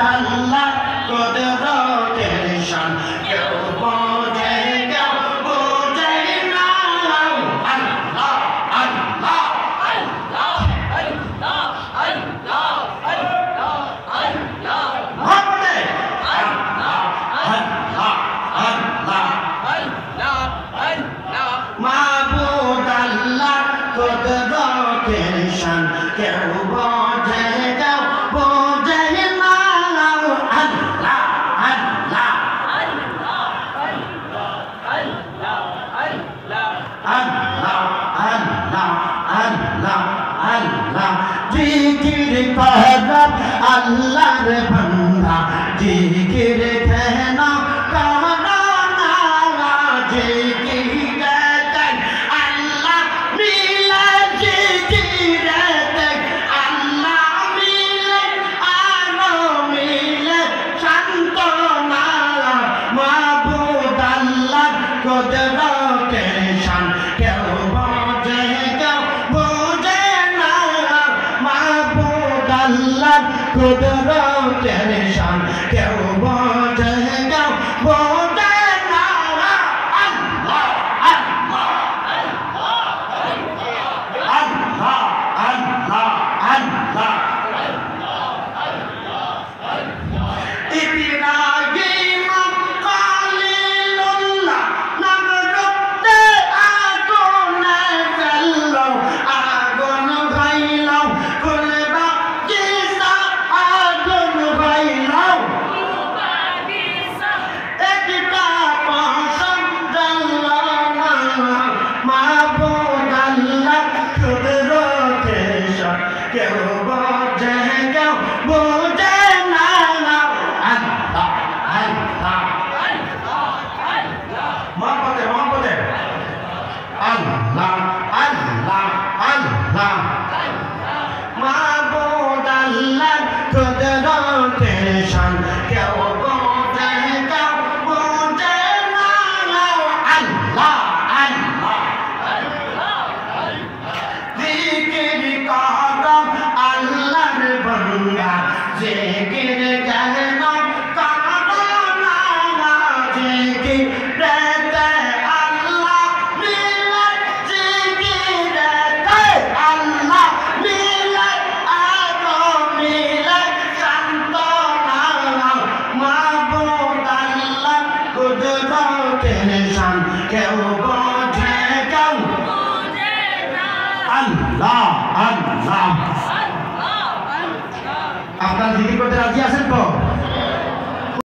আল্লাহ কুদরতের শান কেউ বোঝে কেউ বোঝে না আল্লাহ আল্লাহ আল্লাহ আল্লাহ আল্লাহ আল্লাহ আল্লাহ ভাবতে আল্লাহ আল্লাহ আল্লাহ আল্লাহ আল্লাহ মাবুদ আল্লাহ কুদরতের শান কেউ বোঝে কেউ বোঝে না আল্লাহ আল্লাহ আল্লাহ আল্লাহ আল্লাহ আল্লাহ আল্লাহ আল্লাহ জিকির করব আল্লাহর বান্দা জিকির কেন করো না জিকির দেন আল্লাহ মিলে জিকির দেন আল্লাহ মিলে আলো মিলে শান্ত না মাবুদ আল্লাহ কুদরতের শান কেউ বোঝে কেউ বোঝে না মাবুদ আল্লাহ কুদরতের শান কেউ বোঝে কেউ বোঝে না আল্লাহ আল্লাহ আল্লাহ আল্লাহ আল্লাহ ইব্রাহিম খলিলুল্লাহ নমরুদে আগুনে ফেলল আগুন খাইল ফুলবা জিসা আগুন খাইল একটা পছন্দ না মাবুদ আল্লাহ কুদরতের শান কেউ বোঝে কেউ বোঝে না আল্লাহ আল্লাহ মহব্বতে আল্লাহ আল্লাহ আল্লাহ মাবুদ আল্লাহ কুদরতের শান কেউ বোঝে কেউ বোঝে না আল্লাহ আল্লাহ জিকির করো আল্লাহর বান্দা জিকির কেন করো না জিকির দেতে আল্লাহ মিলে জিকির দেতে আল্লাহ মিলে আলো মিলে শান্ত না মাবুদ আল্লাহ কুদরতের শান কেউ বোঝে কেউ আল্লাহ আল্লাহ আপনারা জিকির করতে রাজি আছেন?